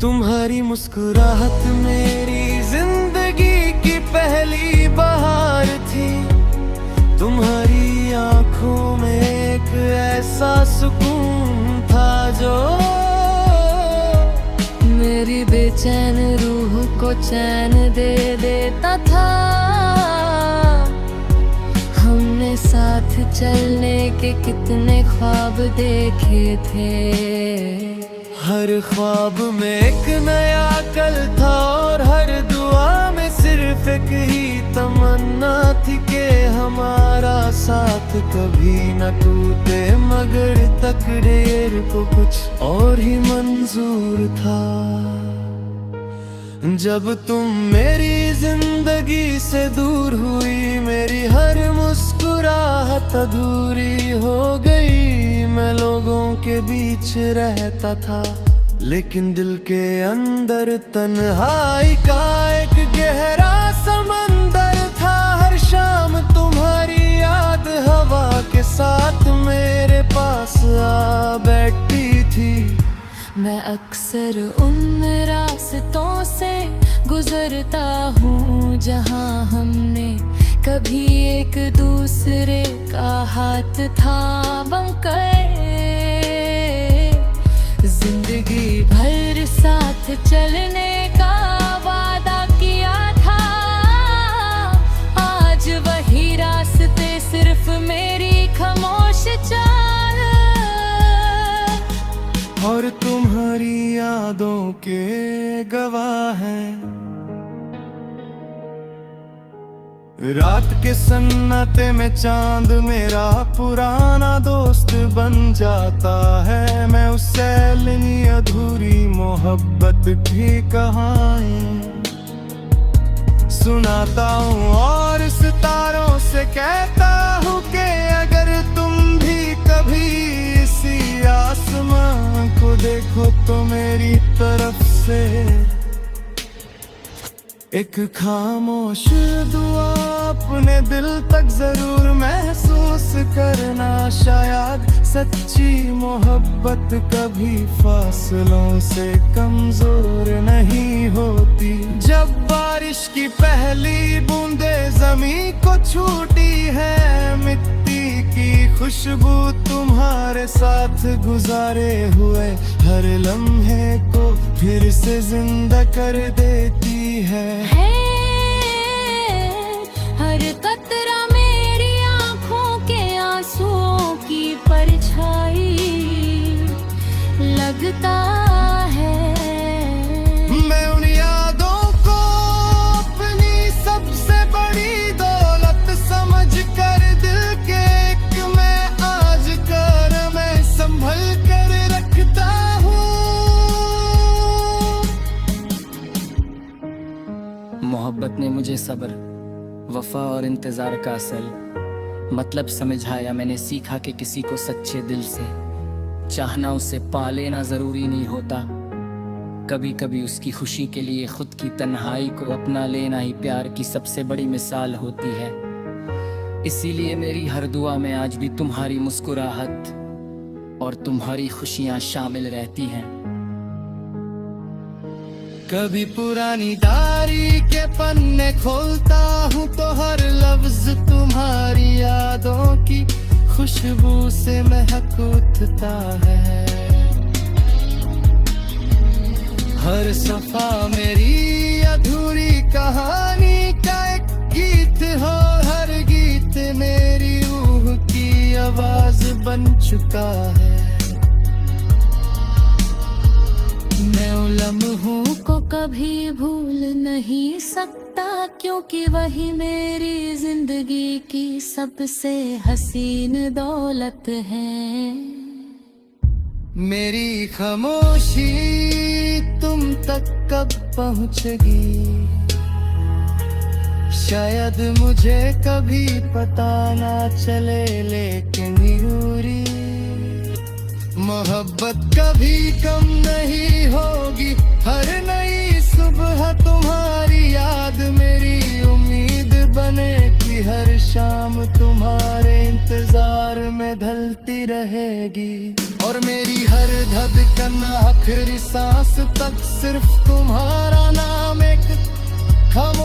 तुम्हारी मुस्कुराहट मेरी जिंदगी की पहली बहार थी। तुम्हारी आंखों में एक ऐसा सुकून था जो मेरी बेचैन रूह को चैन दे देता था। हमने साथ चलने के कितने ख्वाब देखे थे। हर ख्वाब में एक नया कल था और हर दुआ में सिर्फ एक ही तमन्ना थी कि हमारा साथ कभी न टूटे, मगर तकदीर को कुछ और ही मंजूर था। जब तुम मेरी जिंदगी से दूर हुई, मेरी हर मुस्कुराहट अधूरी हो गई। मैं लोगों के बीच रहता था, लेकिन दिल के अंदर तन्हाई का एक गहरा समंदर था। हर शाम तुम्हारी याद हवा के साथ मेरे पास आ बैठी थी। मैं अक्सर उन रास्तों से गुजरता हूँ जहाँ हमने कभी एक दूसरे का हाथ थामा कर। जिंदगी भर साथ चलने का वादा किया था। आज वही रास्ते सिर्फ मेरी खामोश चाल और तुम्हारी यादों के गवाह हैं। रात के सन्नाटे में चांद मेरा पुराना दोस्त बन जाता है। मैं उससे लेनी अधूरी मोहब्बत की कहानी सुनाता हूँ और सितारों से कहता हूँ कि अगर तुम भी कभी इसी आसमां को देखो तो मेरी तरफ से एक खामोश दुआ अपने दिल तक जरूर महसूस करना। शायद सच्ची मोहब्बत कभी फासलों से कमजोर नहीं होती। जब बारिश की पहली बूंदे जमीन को छूटी है, मिट्टी की खुशबू तुम्हारे साथ गुजारे हुए हर लम्हे को फिर से जिंदा कर देती है। हर कतरा मेरी आंखों के आंसुओं की परछाई लगता है। मैं उन यादों को अपनी सबसे बड़ी दौलत समझ कर दिल के एक मैं आज कर मैं संभल कर रखता हूँ। मोहब्बत ने मुझे सब्र, वफा और इंतज़ार का असल मतलब समझाया। मैंने सीखा कि किसी को सच्चे दिल से चाहना, उसे पा लेना ज़रूरी नहीं होता। कभी कभी उसकी खुशी के लिए खुद की तन्हाई को अपना लेना ही प्यार की सबसे बड़ी मिसाल होती है। इसीलिए मेरी हर दुआ में आज भी तुम्हारी मुस्कुराहट और तुम्हारी खुशियाँ शामिल रहती हैं। कभी पुरानी डायरी के पन्ने खोलता हूँ तो हर लफ्ज तुम्हारी यादों की खुशबू से महक उठता है। हर सफा मेरी अधूरी कहानी का एक गीत हो, हर गीत मेरी रूह की आवाज बन चुका है। मैं उन लम्हों को कभी भूल नहीं सकता, क्योंकि वही मेरी जिंदगी की सबसे हसीन दौलत है। मेरी खामोशी तुम तक कब पहुंचेगी, शायद मुझे कभी पता ना चले, लेकिन यूरी मोहब्बत कभी कम नहीं होगी। हर नई सुबह तुम्हारी याद मेरी उम्मीद बनेगी। हर शाम तुम्हारे इंतजार में ढलती रहेगी। और मेरी हर धड़कन आखिरी सांस तक सिर्फ तुम्हारा नाम एक खामोश